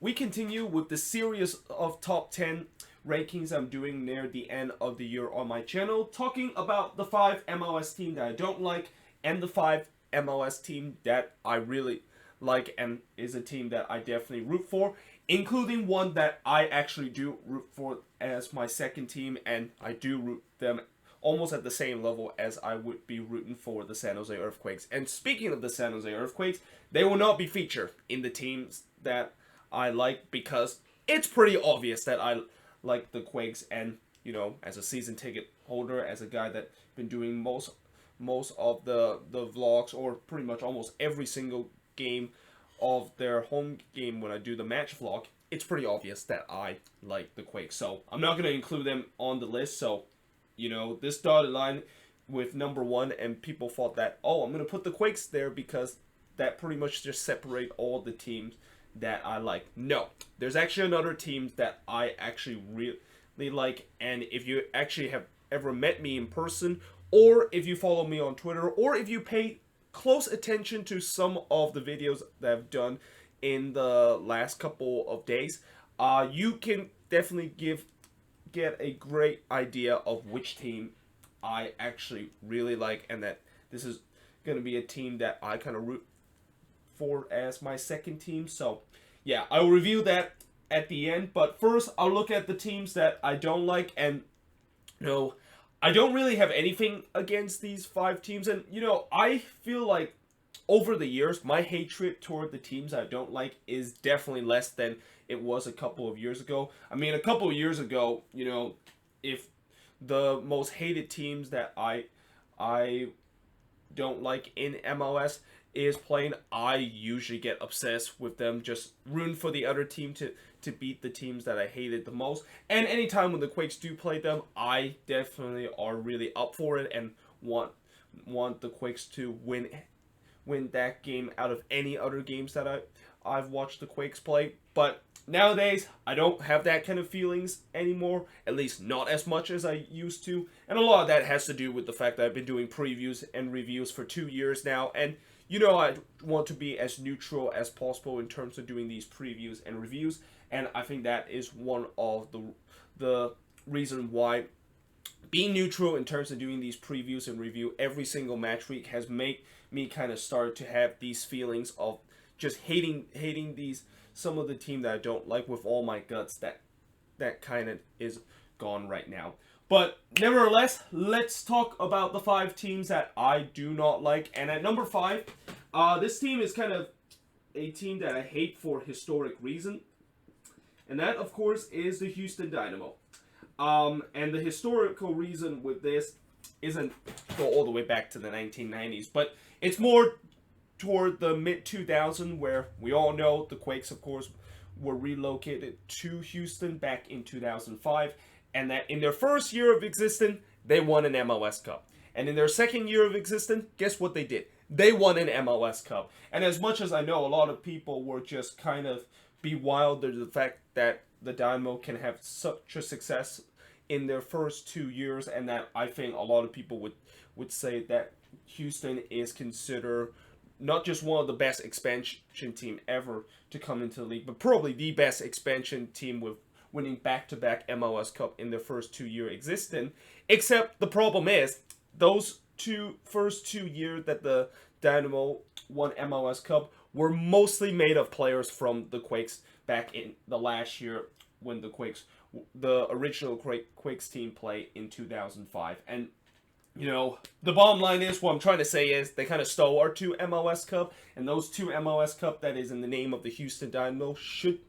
we continue with the series of top 10 rankings I'm doing near the end of the year on my channel, talking about the 5 MLS team that I don't like and the 5 MLS team that I really like and is a team that I definitely root for, including one that I actually do root for as my second team, and I do root them almost at the same level as I would be rooting for the San Jose Earthquakes. And speaking of the San Jose Earthquakes, they will not be featured in the teams that I like because it's pretty obvious that I like the Quakes, and as a season ticket holder, as a guy that's been doing most of the vlogs, or pretty much almost every single game of their home game when I do the match vlog, it's pretty obvious that I like the Quakes. So I'm not going to include them on the list. So this dotted line with number 1, and people thought that, oh, I'm going to put the Quakes there because that pretty much just separate all the teams that I like. No, there's actually another team that I actually really like, and if you actually have ever met me in person, or if you follow me on Twitter, or if you pay close attention to some of the videos that I've done in the last couple of days, you can definitely get a great idea of which team I actually really like, and that this is going to be a team that I kind of root for as my second team. So yeah, I will review that at the end, but first I'll look at the teams that I don't like. And I don't really have anything against these 5 teams, and I feel like over the years my hatred toward the teams I don't like is definitely less than it was a couple of years ago. I mean, a couple of years ago, if the most hated teams that I don't like in MLS is playing, I usually get obsessed with them, just rooting for the other team to beat the teams that I hated the most. And anytime when the Quakes do play them, I definitely are really up for it and want the Quakes to win that game out of any other games that I've watched the Quakes play. But nowadays, I don't have that kind of feelings anymore, at least not as much as I used to. And a lot of that has to do with the fact that I've been doing previews and reviews for 2 years now, and I want to be as neutral as possible in terms of doing these previews and reviews, and I think that is one of the reason why being neutral in terms of doing these previews and review every single match week has made me kind of start to have these feelings of just hating some of the team that I don't like with all my guts. That kind of is gone right now. But nevertheless, let's talk about the 5 teams that I do not like. And at number 5, this team is kind of a team that I hate for historic reason. And that, of course, is the Houston Dynamo. And the historical reason with this isn't go all the way back to the 1990s, but it's more toward the mid-2000s, where we all know the Quakes, of course, were relocated to Houston back in 2005. And that in their first year of existence, they won an MLS Cup. And in their second year of existence, guess what they did? They won an MLS Cup. And as much as I know a lot of people were just kind of bewildered at the fact that the Dynamo can have such a success in their first 2 years, and that I think a lot of people would say that Houston is considered not just one of the best expansion team ever to come into the league, but probably the best expansion team with winning back-to-back MLS Cup in their first 2 year existence. Except the problem is, those first 2 years that the Dynamo won MLS Cup were mostly made of players from the Quakes back in the last year when the original Quakes team played in 2005. And the bottom line is, what I'm trying to say is, they kind of stole our 2 MLS Cup, and those 2 MLS Cup that is in the name of the Houston Dynamo should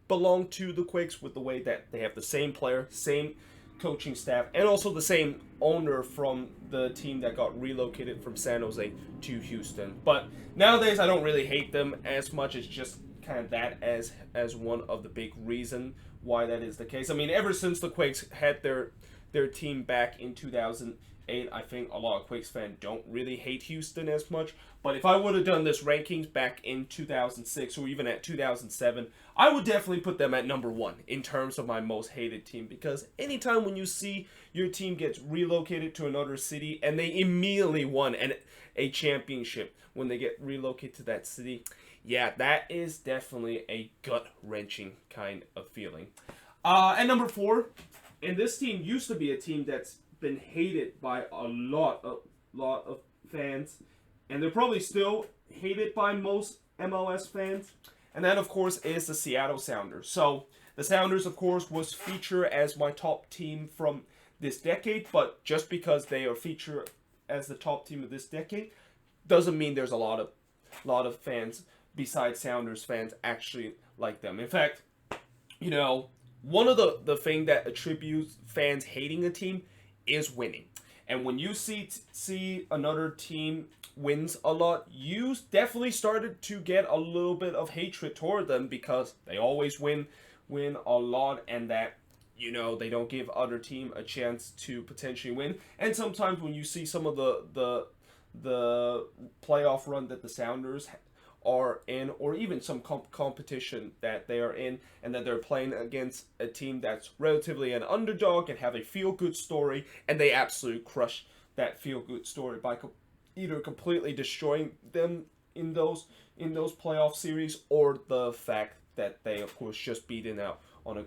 belong to the Quakes, with the way that they have the same player, same coaching staff, and also the same owner from the team that got relocated from San Jose to Houston. But nowadays, I don't really hate them as much. It's just kind of that as one of the big reason why that is the case. I mean, ever since the Quakes had their team back in 2008, I think a lot of Quakes fans don't really hate Houston as much. But if I would have done this rankings back in 2006 or even at 2007, I would definitely put them at number 1 in terms of my most hated team. Because anytime when you see your team gets relocated to another city and they immediately won a championship when they get relocated to that city, yeah, that is definitely a gut-wrenching kind of feeling. And number 4, and this team used to be a team that's been hated by a lot of fans, and they're probably still hated by most MLS fans. And that, of course, is the Seattle Sounders. So the Sounders, of course, was featured as my top team from this decade, but just because they are featured as the top team of this decade doesn't mean there's a lot of fans besides Sounders fans actually like them. In fact, one of the thing that attributes fans hating a team is winning. And when you see another team wins a lot, you definitely started to get a little bit of hatred toward them because they always win a lot, and that they don't give other team a chance to potentially win. And sometimes when you see some of the playoff run that the Sounders are in, or even some competition that they are in, and that they're playing against a team that's relatively an underdog and have a feel-good story, and they absolutely crush that feel-good story by either completely destroying them in those playoff series, or the fact that they, of course, just beaten out on a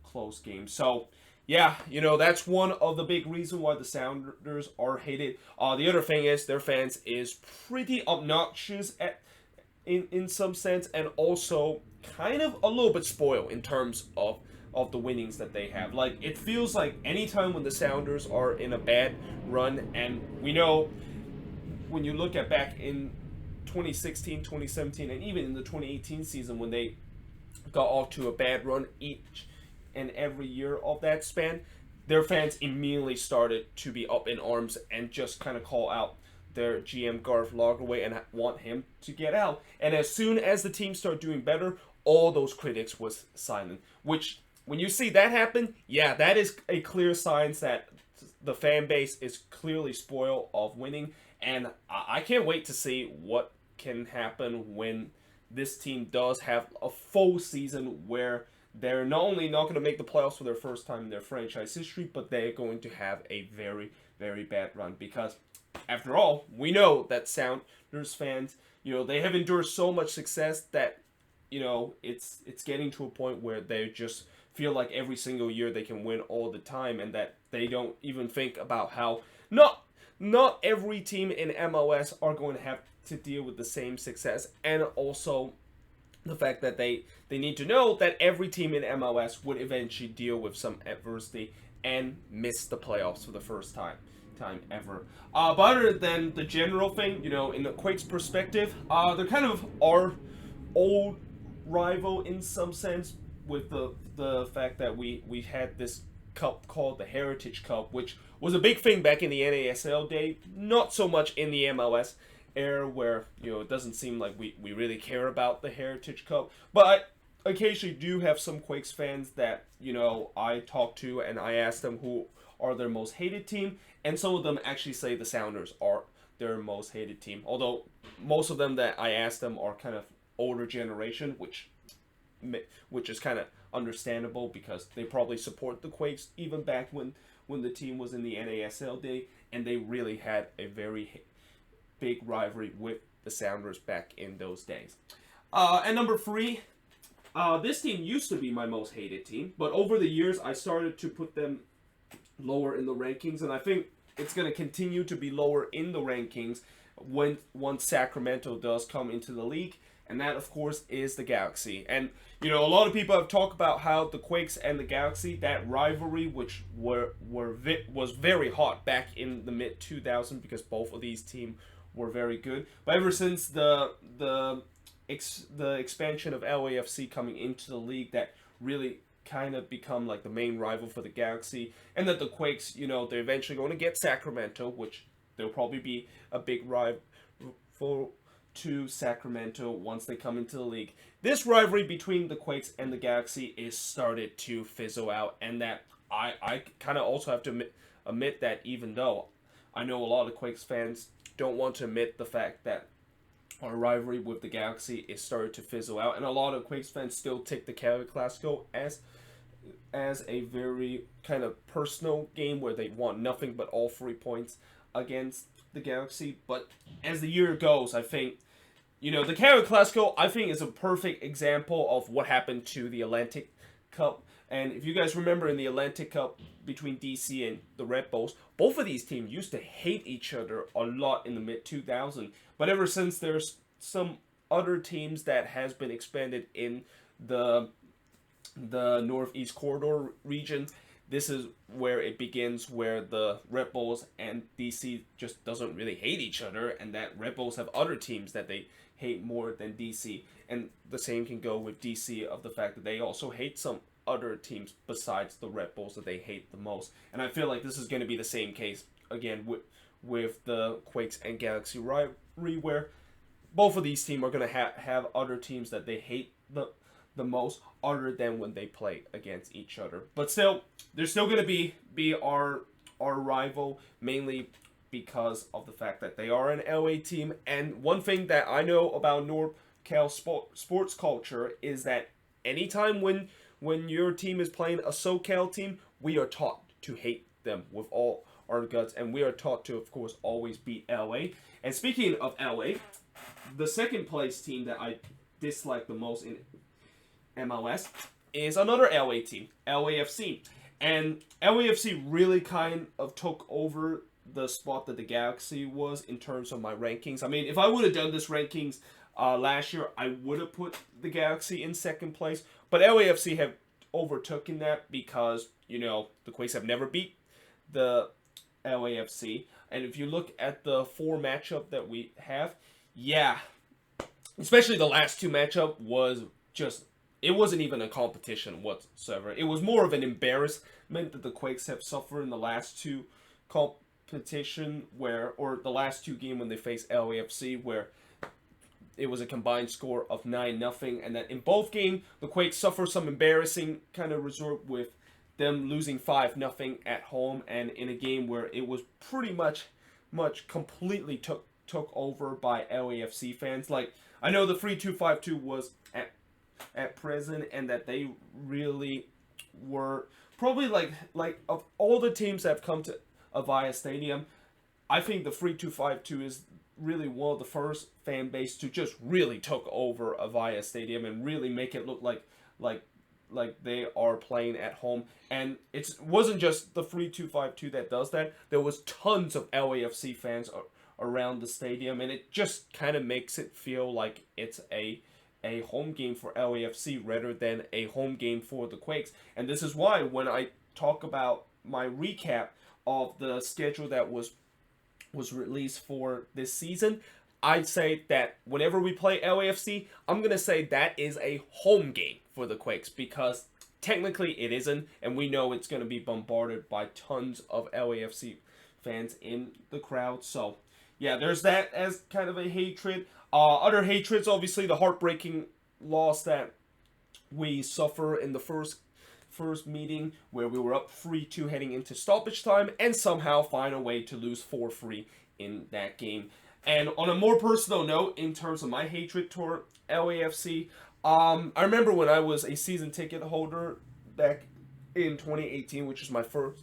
close game. So yeah, that's one of the big reasons why the Sounders are hated. The other thing is their fans is pretty obnoxious in some sense, and also kind of a little bit spoiled in terms of the winnings that they have. Like, it feels like anytime when the Sounders are in a bad run, and we know when you look at back in 2016, 2017, and even in the 2018 season when they got off to a bad run each and every year of that span, their fans immediately started to be up in arms and just kind of call out their GM Garth Lagerwey and want him to get out. And as soon as the team started doing better, all those critics was silent. Which, when you see that happen, yeah, that is a clear sign that the fan base is clearly spoiled of winning. And I can't wait to see what can happen when this team does have a full season where they're not only not going to make the playoffs for their first time in their franchise history, but they're going to have a very, very bad run. Because, after all, we know that Sounders fans, they have endured so much success that, it's getting to a point where they just feel like every single year they can win all the time, and that they don't even think about how not every team in MLS are going to have to deal with the same success, and also the fact that they need to know that every team in MLS would eventually deal with some adversity and miss the playoffs for the first time ever. But other than the general thing, in the Quakes' perspective, they're kind of our old rival in some sense, with the fact that we had this cup called the Heritage Cup, which was a big thing back in the NASL day, not so much in the MLS era, where it doesn't seem like we really care about the Heritage Cup. But I occasionally do have some Quakes fans that I talk to, and I ask them who are their most hated team, and some of them actually say the Sounders are their most hated team. Although most of them that I ask them are kind of older generation, which is kind of understandable because they probably support the Quakes even back when the team was in the NASL day, and they really had a very big rivalry with the Sounders back in those days. And number 3, this team used to be my most hated team, but over the years I started to put them lower in the rankings, and I think it's going to continue to be lower in the rankings once Sacramento does come into the league, and that, of course, is the Galaxy. And a lot of people have talked about how the Quakes and the Galaxy, that rivalry, which was very hot back in the mid 2000s, because both of these teams were very good. But ever since the expansion of LAFC coming into the league, that really kind of become like the main rival for the Galaxy, and that the Quakes, they're eventually going to get Sacramento, which they'll probably be a big rival to Sacramento once they come into the league. This rivalry between the Quakes and the Galaxy is started to fizzle out, and that I kind of also have to admit that, even though I know a lot of Quakes fans don't want to admit the fact that our rivalry with the Galaxy is started to fizzle out, and a lot of Quakes fans still take the Cali Clasico as a very kind of personal game where they want nothing but all 3 points against the Galaxy. But as the year goes, I think the Canada Classico, I think, is a perfect example of what happened to the Atlantic Cup. And if you guys remember in the Atlantic Cup between DC and the Red Bulls, both of these teams used to hate each other a lot in the mid 2000s. But ever since there's some other teams that has been expanded in the Northeast Corridor region, this is where it begins, where the Red Bulls and DC just doesn't really hate each other, and that Red Bulls have other teams that they hate more than DC. And the same can go with DC, of the fact that they also hate some other teams besides the Red Bulls that they hate the most. And I feel like this is going to be the same case again with the Quakes and Galaxy rivalry, where both of these teams are going to have other teams that they hate the most, other than when they play against each other. But still, they're still going to be our rival, mainly because of the fact that they are an LA team. And one thing that I know about NorCal sports culture is that anytime when your team is playing a SoCal team, we are taught to hate them with all our guts, and we are taught to, of course, always beat LA. And speaking of LA, the second place team that I dislike the most in MLS is another LA team, LAFC. And LAFC really kind of took over the spot that the Galaxy was in terms of my rankings. I mean, if I would have done this rankings last year, I would have put the Galaxy in second place. But LAFC have overtaken that because, the Quakes have never beat the LAFC. And if you look at the 4 matchup that we have, yeah, especially the last 2 matchup was just, it wasn't even a competition whatsoever. It was more of an embarrassment that the Quakes have suffered in the last 2 competition or the last 2 games when they faced LAFC, where it was a combined score of 9-0, and that in both games the Quakes suffered some embarrassing kind of result with them losing 5-0 at home, and in a game where it was pretty much completely took over by LAFC fans. Like, I know the 3-2-5-2 was at present, and that they really were probably like of all the teams that have come to Avaya Stadium, I think the 3-2-5-2 is really one of the first fan base to just really took over Avaya Stadium and really make it look like they are playing at home. And it wasn't just the 3-2-5-2 that does that. There was tons of LAFC fans around the stadium, and it just kind of makes it feel like it's a home game for LAFC rather than a home game for the Quakes. And this is why when I talk about my recap of the schedule that was released for this season, I'd say that whenever we play LAFC, I'm going to say that is a home game for the Quakes, because technically it isn't, and we know it's going to be bombarded by tons of LAFC fans in the crowd. So yeah, there's that as kind of a hatred. Other hatreds, obviously the heartbreaking loss that we suffer in the first meeting, where we were up 3-2 heading into stoppage time and somehow find a way to lose 4-3 in that game. And on a more personal note, in terms of my hatred toward LAFC, I remember when I was a season ticket holder back in 2018, which is my first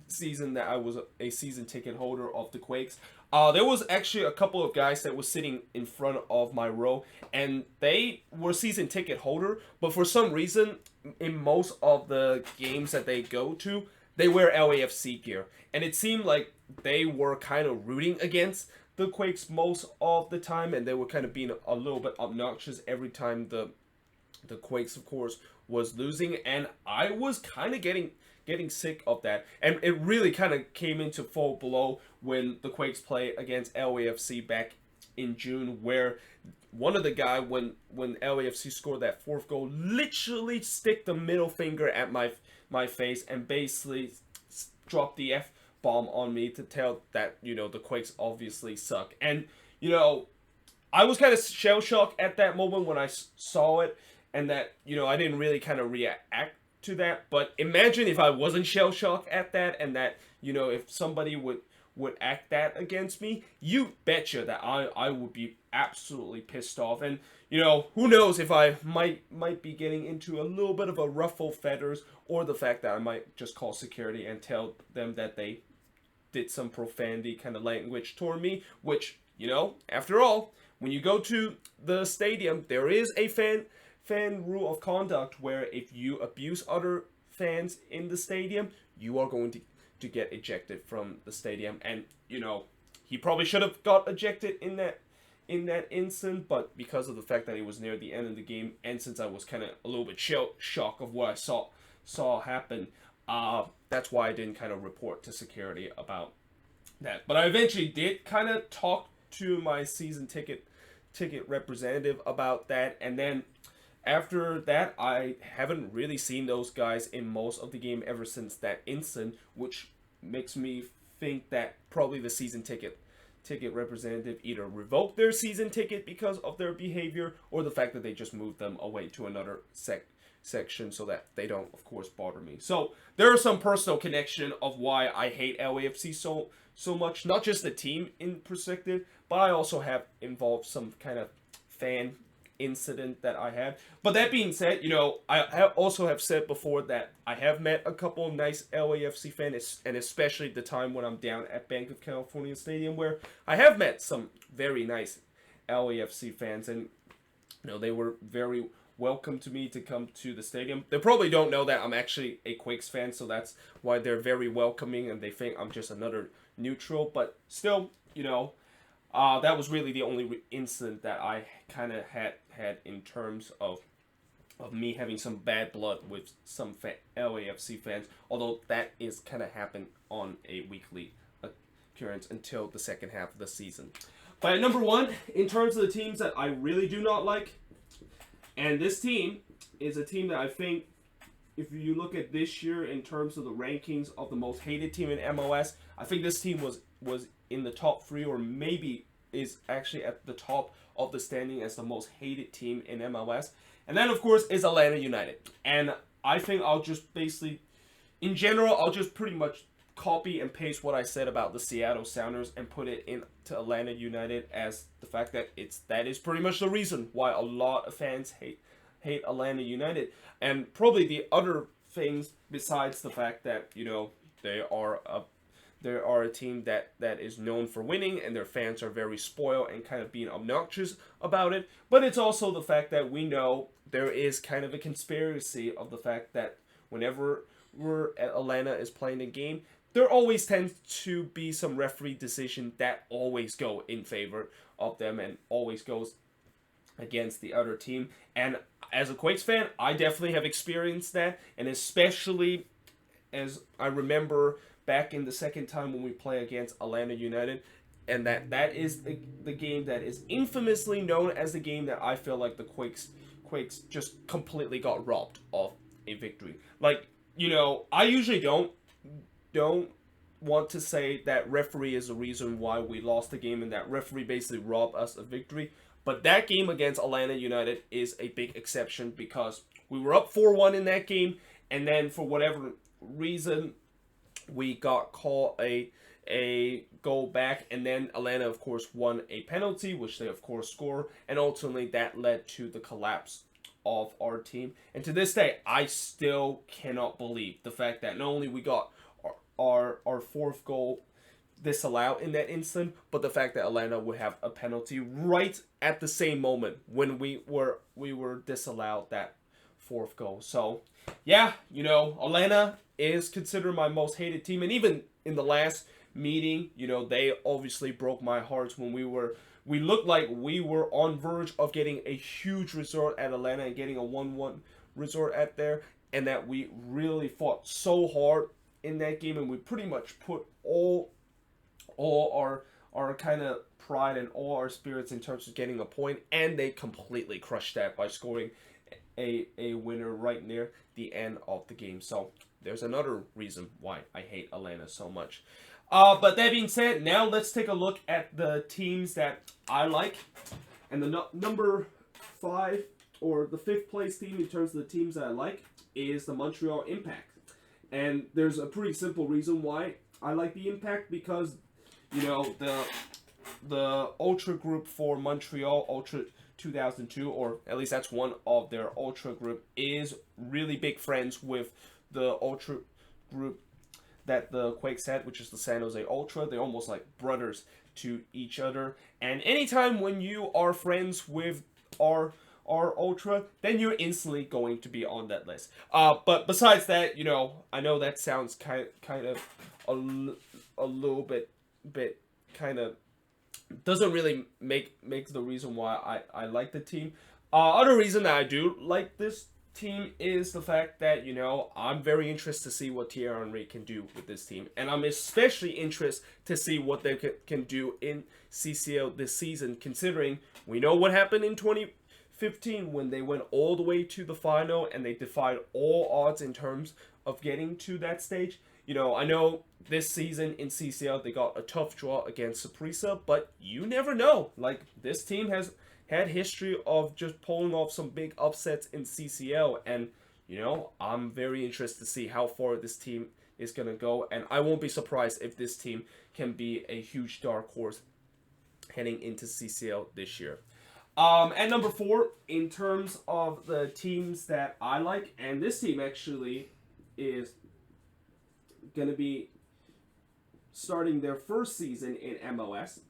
season that I was a season ticket holder of the Quakes. There was actually a couple of guys that was sitting in front of my row, and they were season ticket holder, but for some reason, in most of the games that they go to, they wear LAFC gear. And it seemed like they were kind of rooting against the Quakes most of the time, and they were kind of being a little bit obnoxious every time the Quakes, of course, was losing. And I was kind of getting sick of that. And it really kind of came into full blow when the Quakes play against LAFC back in June, where one of the guy, when LAFC scored that 4th goal, literally stick the middle finger at my face and basically dropped the F-bomb on me to tell that, the Quakes obviously suck. And, I was kind of shell-shocked at that moment when I saw it, and that, I didn't really kind of react to that. But imagine if I wasn't shell-shocked at that, and that, if somebody would act that against me, you betcha that I would be absolutely pissed off. And, who knows if I might be getting into a little bit of a ruffle feathers, or the fact that I might just call security and tell them that they did some profanity kind of language toward me, which, after all, when you go to the stadium, there is a fan rule of conduct where if you abuse other fans in the stadium, you are going to get ejected from the stadium. And he probably should have got ejected in that instant, but because of the fact that it was near the end of the game, and since I was kind of a little bit shocked of what I saw happen, that's why I didn't kind of report to security about that. But I eventually did kind of talk to my season ticket representative about that, and then after that, I haven't really seen those guys in most of the game ever since that instant, which makes me think that probably the season ticket representative either revoked their season ticket because of their behavior, or the fact that they just moved them away to another section so that they don't, of course, bother me. So there is some personal connection of why I hate LAFC so much. Not just the team in perspective, but I also have involved some kind of fan incident that I had. But that being said, I also have said before that I have met a couple of nice LAFC fans, and especially the time when I'm down at Bank of California Stadium, where I have met some very nice LAFC fans, and they were very welcome to me to come to the stadium. They probably don't know that I'm actually a Quakes fan, so that's why they're very welcoming, and they think I'm just another neutral. But still, that was really the only incident that I kind of had in terms of me having some bad blood with some LAFC fans, although that is kind of happened on a weekly occurrence until the second half of the season. But at number one, in terms of the teams that I really do not like, and this team is a team that I think, if you look at this year in terms of the rankings of the most hated team in MLS, I think this team was in the top 3, or maybe is actually at the top of the standing as the most hated team in MLS. And that, of course, is Atlanta United. And I think I'll just basically, in general, I'll just pretty much copy and paste what I said about the Seattle Sounders and put it into Atlanta United, as the fact that that is pretty much the reason why a lot of fans hate Atlanta United. And probably the other things besides the fact that, they are a team that is known for winning, and their fans are very spoiled and kind of being obnoxious about it. But it's also the fact that we know there is kind of a conspiracy of the fact that whenever Atlanta is playing a game, there always tends to be some referee decision that always go in favor of them and always goes against the other team. And as a Quakes fan, I definitely have experienced that, and especially as I remember back in the second time when we play against Atlanta United, and that is the game that is infamously known as the game that I feel like the Quakes just completely got robbed of a victory. Like, I usually don't want to say that referee is the reason why we lost the game and that referee basically robbed us of victory. But that game against Atlanta United is a big exception, because we were up 4-1 in that game, and then for whatever reason, we got called a goal back, and then Atlanta, of course, won a penalty, which they, of course, scored, and ultimately that led to the collapse of our team. And to this day, I still cannot believe the fact that not only we got our fourth goal disallowed in that instant, but the fact that Atlanta would have a penalty right at the same moment when we were disallowed that fourth goal. So yeah, Atlanta is considered my most hated team, and even in the last meeting, they obviously broke my heart when we looked like we were on verge of getting a huge result at Atlanta and getting a 1-1 result at there, and that we really fought so hard in that game, and we pretty much put all our kind of pride and all our spirits in terms of getting a point, and they completely crushed that by scoring a winner right near the end of the game. So there's another reason why I hate Atlanta so much. But that being said, now let's take a look at the teams that I like. And the number 5, or the 5th place team in terms of the teams that I like, is the Montreal Impact. And there's a pretty simple reason why I like the Impact, because the Ultra group for Montreal, Ultra 2002, or at least that's one of their Ultra group, is really big friends with the Ultra group that the Quakes had, which is the San Jose Ultra. They're almost like brothers to each other. And anytime when you are friends with our ultra, then you're instantly going to be on that list. But besides that, I know that sounds kind of a little bit kind of doesn't really make the reason why I like the team. Other reason that I do like this team is the fact that I'm very interested to see what Thierry Henry can do with this team, and I'm especially interested to see what they can do in CCL this season, considering we know what happened in 2015 when they went all the way to the final and they defied all odds in terms of getting to that stage. I know this season in CCL they got a tough draw against Saprissa, but you never know. Like, this team has had history of just pulling off some big upsets in CCL, and I'm very interested to see how far this team is gonna go, and I won't be surprised if this team can be a huge dark horse heading into CCL this year. At number 4, in terms of the teams that I like, and this team actually is going to be starting their first season in MLS,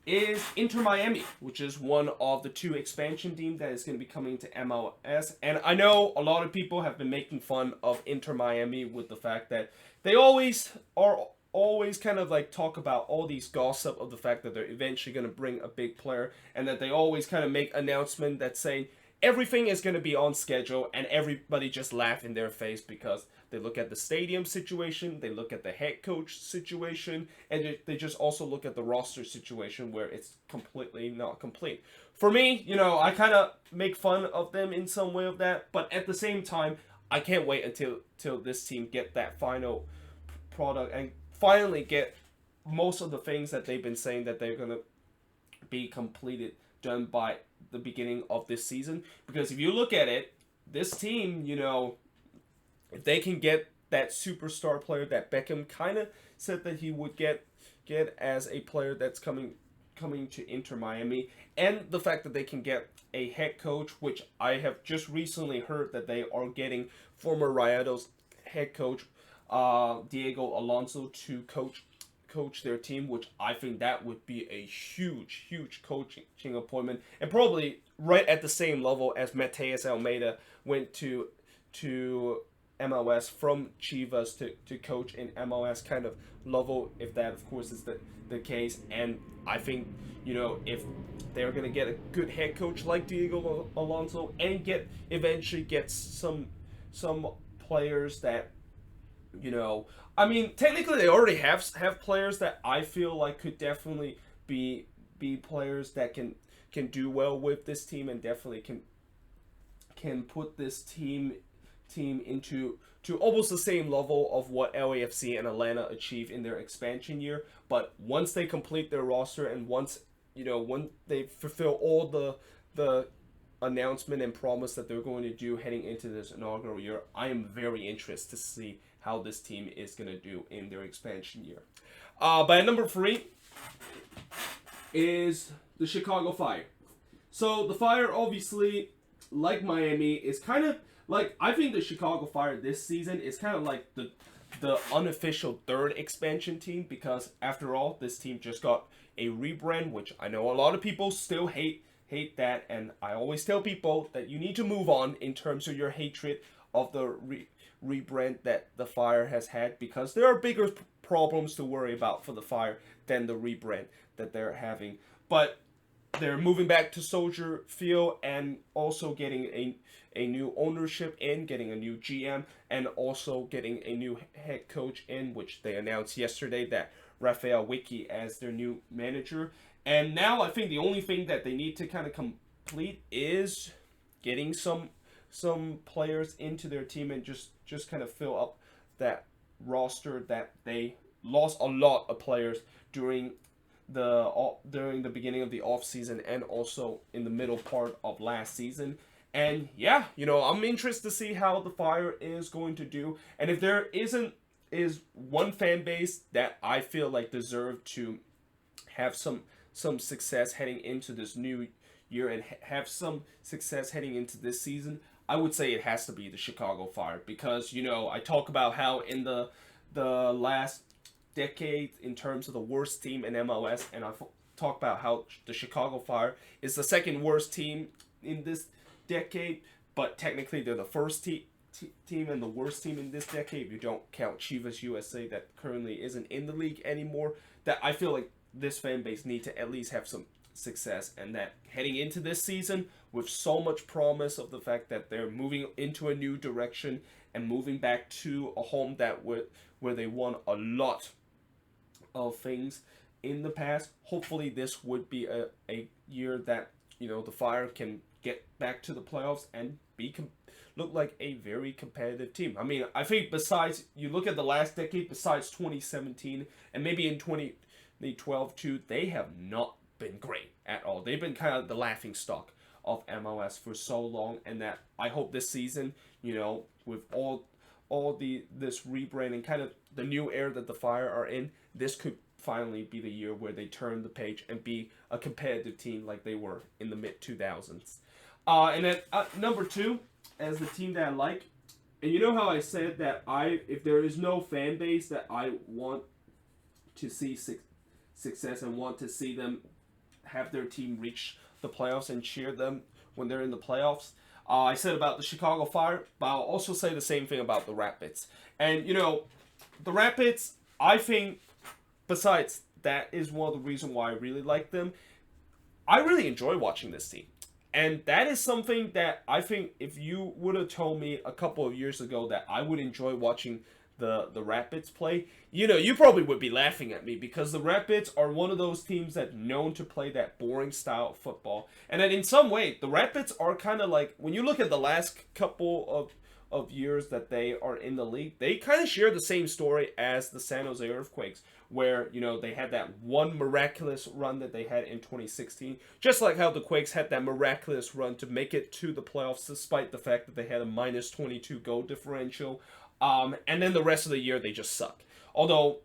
is Inter Miami, which is one of the 2 expansion teams that is going to be coming to MLS. And I know a lot of people have been making fun of Inter Miami with the fact that they always kind of like talk about all these gossip of the fact that they're eventually going to bring a big player, and that they always kind of make announcement that saying everything is going to be on schedule, and everybody just laugh in their face because they look at the stadium situation, they look at the head coach situation, and they just also look at the roster situation where it's completely not complete. For me, I kind of make fun of them in some way of that, but at the same time, I can't wait until this team get that final product and finally get most of the things that they've been saying that they're going to be completed, done by the beginning of this season. Because if you look at it, this team, if they can get that superstar player that Beckham kind of said that he would get as a player that's coming to Inter Miami, and the fact that they can get a head coach, which I have just recently heard that they are getting former Rayados head coach Diego Alonso to coach their team, which I think that would be a huge coaching appointment, and probably right at the same level as Mateus Almeida went to MLS from Chivas to coach in MLS kind of level, if that of course is the case. And I think if they're gonna get a good head coach like Diego Alonso and eventually get some players that I mean, technically they already have players that I feel like could definitely be players that can do well with this team, and definitely can put this team into almost the same level of what LAFC and Atlanta achieved in their expansion year. But once they complete their roster, and once when they fulfill all the announcement and promise that they're going to do heading into this inaugural year, I am very interested to see how this team is going to do in their expansion year. But at number 3 is the Chicago Fire. So the Fire, obviously, like Miami, is kind of like, I think the Chicago Fire this season is kind of like the unofficial 3rd expansion team, because after all, this team just got a rebrand, which I know a lot of people still hate that, and I always tell people that you need to move on in terms of your hatred of the rebrand that the Fire has had, because there are bigger problems to worry about for the Fire than the rebrand that they're having. But they're moving back to Soldier Field, and also getting a new ownership in, getting a new GM, and also getting a new head coach in, which they announced yesterday, that Rafael Wiki as their new manager. And now I think the only thing that they need to kind of complete is getting some players into their team, and just kind of fill up that roster that they lost a lot of players during the beginning of the off season, and also in the middle part of last season. And yeah, I'm interested to see how the Fire is going to do, and if there is one fan base that I feel like deserve to have some success heading into this new year, and have some success heading into this season, I would say it has to be the Chicago Fire. Because I talk about how in the last decade in terms of the worst team in MLS, and I've talked about how the Chicago Fire is the second worst team in this decade, but technically they're the first team and the worst team in this decade if you don't count Chivas USA that currently isn't in the league anymore. That I feel like this fan base need to at least have some success, and that heading into this season with so much promise of the fact that they're moving into a new direction and moving back to a home that where they won a lot of things in the past. Hopefully this would be a year that the Fire can get back to the playoffs and look like a very competitive team. I mean, I think besides, you look at the last decade, besides 2017 and maybe in 2012 too, they have not been great at all. They've been kind of the laughing stock of MLS for so long, and that I hope this season, with all this rebranding, kind of the new era that the Fire are in, this could finally be the year where they turn the page and be a competitive team like they were in the mid 2000s. And then number 2, as the team that I like, and you know how I said that if there is no fan base that I want to see success and want to see them have their team reach the playoffs and cheer them when they're in the playoffs. I said about the Chicago Fire, but I'll also say the same thing about the Rapids. And, the Rapids, I think, besides that is one of the reasons why I really like them, I really enjoy watching this team. And that is something that I think if you would have told me a couple of years ago that I would enjoy watching the Rapids play, you probably would be laughing at me, because the Rapids are one of those teams that known to play that boring style of football. And that in some way, the Rapids are kind of like, when you look at the last couple of years that they are in the league, they kind of share the same story as the San Jose Earthquakes, where, they had that one miraculous run that they had in 2016, just like how the Quakes had that miraculous run to make it to the playoffs, despite the fact that they had a minus 22 goal differential. And then the rest of the year, they just suck. Although,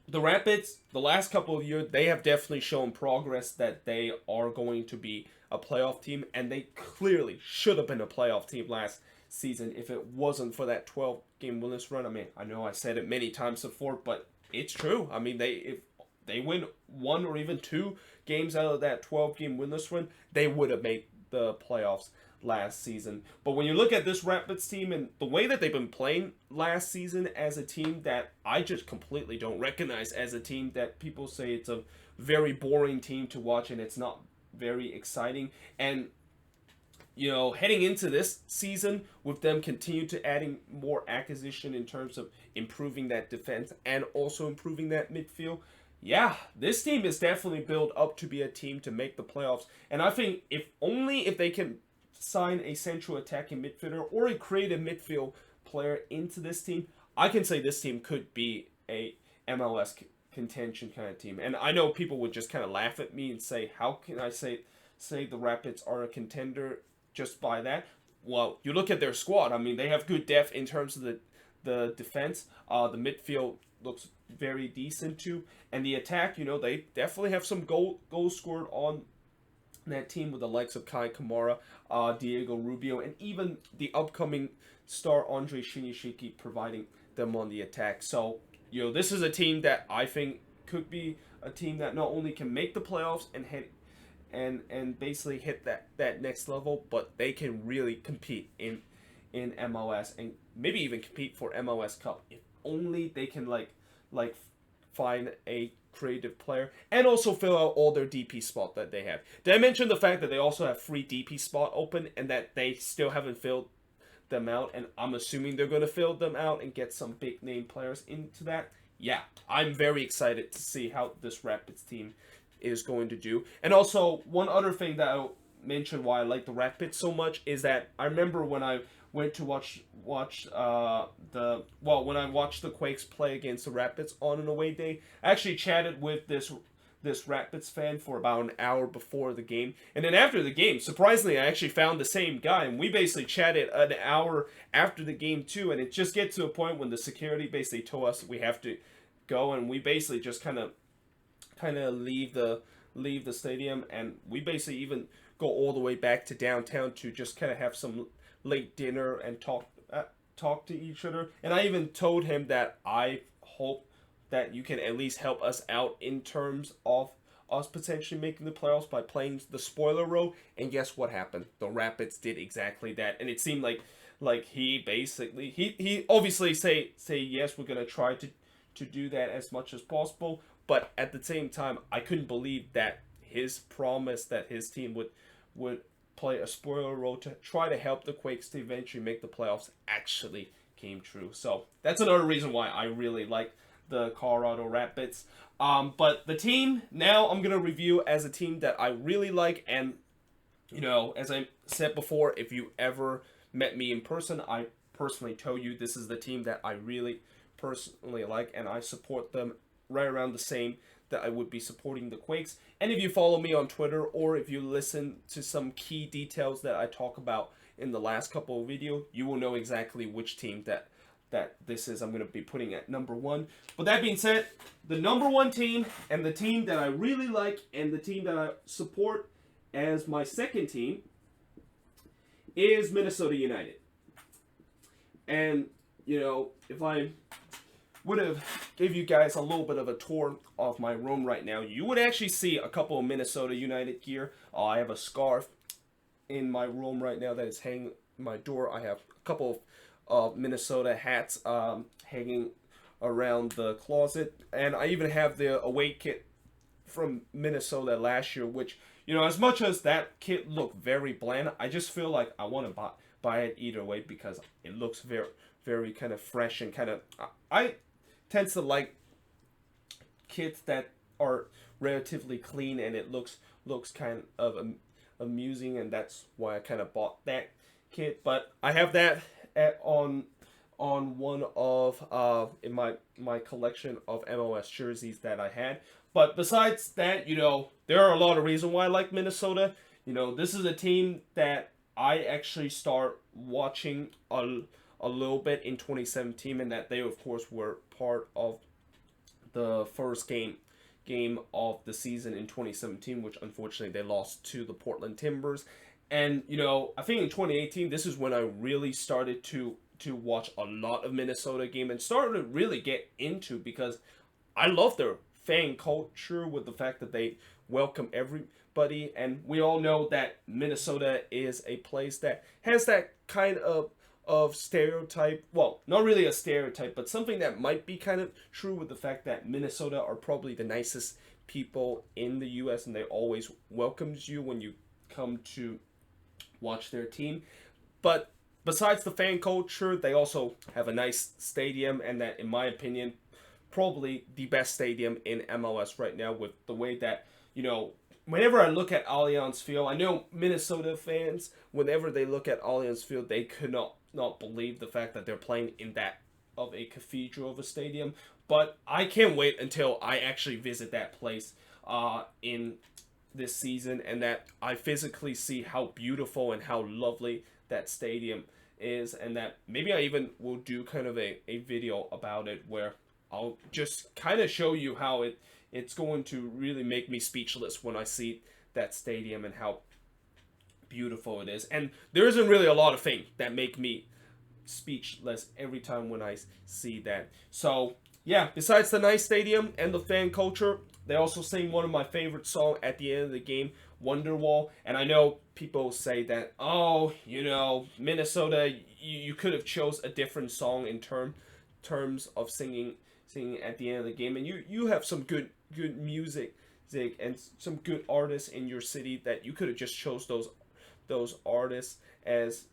the Rapids, the last couple of years, they have definitely shown progress that they are going to be a playoff team, and they clearly should have been a playoff team last season if it wasn't for that 12-game winless run. I mean, I know I said it many times before, but it's true. I mean, if they win 1 or even 2 games out of that 12-game winless run, they would have made the playoffs last season. But when you look at this Rapids team and the way that they've been playing last season as a team that I just completely don't recognize as a team that people say it's a very boring team to watch and it's not very exciting. And heading into this season with them continue to adding more acquisition in terms of improving that defense and also improving that midfield, yeah, this team is definitely built up to be a team to make the playoffs. And I think if they can sign a central attacking midfielder or a creative midfield player into this team, I can say this team could be a MLS contention kind of team. And I know people would just kind of laugh at me and say, how can I say the Rapids are a contender just by that? Well, you look at their squad. I mean, they have good depth in terms of the defense. The midfield looks very decent too, and the attack, they definitely have some goals scored on that team with the likes of Kai Kamara, Diego Rubio, and even the upcoming star Andre Shinishiki providing them on the attack. So, this is a team that I think could be a team that not only can make the playoffs and basically hit that next level, but they can really compete in MLS and maybe even compete for MLS Cup if only they can like find a creative player and also fill out all their DP spot that they have. Did I mention the fact that they also have free DP spot open and that they still haven't filled them out, and I'm assuming they're going to fill them out and get some big name players into that? Yeah, I'm very excited to see how this Rapids team is going to do. And also, one other thing that I'll mention why I like the Rapids so much is that I remember when I went to watch when I watched the Quakes play against the Rapids on an away day, I actually chatted with this Rapids fan for about an hour before the game. And then after the game, surprisingly, I actually found the same guy, and we basically chatted an hour after the game too. And it just gets to a point when the security basically told us we have to go, and we basically just kind of leave the stadium, and we basically even go all the way back to downtown to just kind of have some late dinner and talk to each other. And I even told him that I hope that you can at least help us out in terms of us potentially making the playoffs by playing the spoiler role. And guess what happened? The Rapids did exactly that, and it seemed like he basically he obviously say yes, we're gonna try to do that as much as possible, but at the same time, I couldn't believe that his promise that his team would play a spoiler role to try to help the Quakes to eventually make the playoffs actually came true. So that's another reason why I really like the Colorado Rapids. But the team now I'm gonna review as a team that I really like, and as I said before, if you ever met me in person, I personally tell you this is the team that I really personally like, and I support them right around the same that I would be supporting the Quakes. And if you follow me on Twitter, or if you listen to some key details that I talk about in the last couple of videos, you will know exactly which team that this is I'm going to be putting at number one. But that being said, the number one team, and the team that I really like, and the team that I support as my second team, is Minnesota United. And, if I would have gave you guys a little bit of a tour of my room right now, you would actually see a couple of Minnesota United gear. I have a scarf in my room right now that is hanging my door. I have a couple of Minnesota hats hanging around the closet, and I even have the away kit from Minnesota last year, which, as much as that kit looked very bland, I just feel like I want to buy it either way because it looks very, very kind of fresh, and kind of, I tend to like kits that are relatively clean, and it looks kind of amusing, and that's why I kind of bought that kit. But I have that on one of in my collection of MLS jerseys that I had. But besides that, there are a lot of reasons why I like Minnesota. This is a team that I actually start watching a little bit in 2017, and that they of course were part of the first game of the season in 2017, which unfortunately they lost to the Portland Timbers. And I think in 2018, this is when I really started to watch a lot of Minnesota game, and started to really get into, because I love their fan culture with the fact that they welcome everybody, and we all know that Minnesota is a place that has that kind of stereotype. Well, not really a stereotype, but something that might be kind of true, with the fact that Minnesota are probably the nicest people in the US, and they always welcomes you when you come to watch their team. But besides the fan culture, they also have a nice stadium, and that, in my opinion, probably the best stadium in MLS right now, with the way that, whenever I look at Allianz Field, I know Minnesota fans, whenever they look at Allianz Field, they could not believe the fact that they're playing in that of a cathedral of a stadium. But I can't wait until I actually visit that place in this season, and that I physically see how beautiful and how lovely that stadium is, and that maybe I even will do kind of a video about it, where I'll just kind of show you how it's going to really make me speechless when I see that stadium and how beautiful it is. And there isn't really a lot of things that make me speechless every time when I see that. So yeah, besides the nice stadium and the fan culture, they also sing one of my favorite songs at the end of the game, Wonderwall. And I know people say that, oh, Minnesota, you could have chose a different song in terms of singing at the end of the game, and you have some good music and some good artists in your city, that you could have just chose those artists as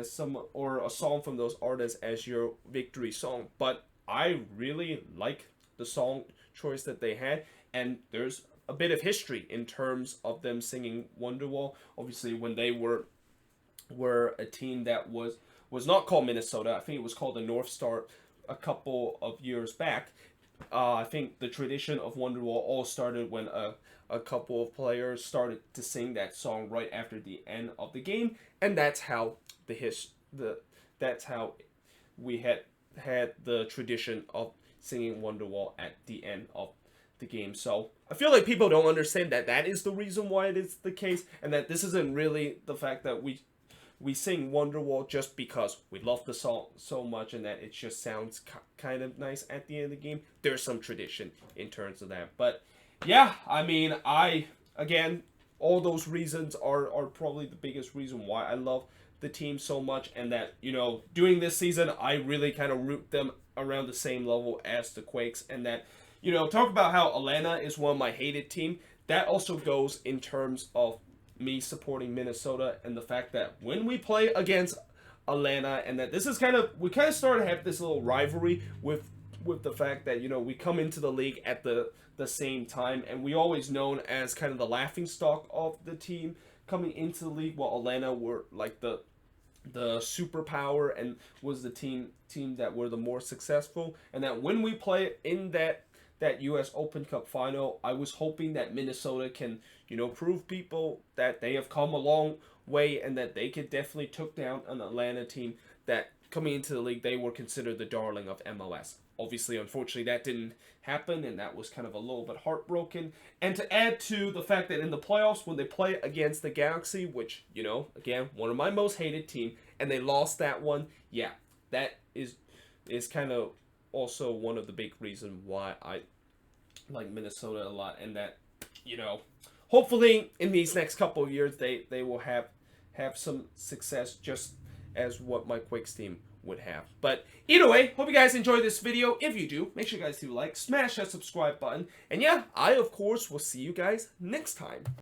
some, or a song from those artists as your victory song. But I really like the song choice that they had, and there's a bit of history in terms of them singing Wonderwall. Obviously, when they were a team that was not called Minnesota, I think it was called the North Star a couple of years back. I think the tradition of Wonderwall all started when a couple of players started to sing that song right after the end of the game, and that's how that's how we had the tradition of singing Wonderwall at the end of the game. So I feel like people don't understand that is the reason why it is the case, and that this isn't really the fact that we we sing Wonderwall just because we love the song so much and that it just sounds kind of nice at the end of the game. There's some tradition in terms of that. But yeah, I mean, again, all those reasons are probably the biggest reason why I love the team so much, and that, you know, doing this season, I really kind of root them around the same level as the Quakes, and that, you know, talk about how Atlanta is one of my hated team. That also goes in terms of me supporting Minnesota and the fact that when we play against Atlanta, and that this is we kind of started to have this little rivalry with the fact that, you know, we come into the league at the same time, and we always known as kind of the laughing stock of the team coming into the league, while Atlanta were like the superpower and was the team that were the more successful. And that when we play in that U.S. Open Cup final, I was hoping that Minnesota can, you know, prove people that they have come a long way and that they could definitely took down an Atlanta team that coming into the league they were considered the darling of MLS. Obviously, unfortunately, that didn't happen, and that was kind of a little bit heartbroken. And to add to the fact that in the playoffs, when they play against the Galaxy, which, you know, again, one of my most hated team, and they lost that one, yeah, that is kind of also one of the big reasons why I like Minnesota a lot, and that, you know, hopefully in these next couple of years, they will have some success just as what my Quakes team would have. But either way, hope you guys enjoyed this video. If you do, make sure you guys do like, smash that subscribe button, and yeah, I of course will see you guys next time.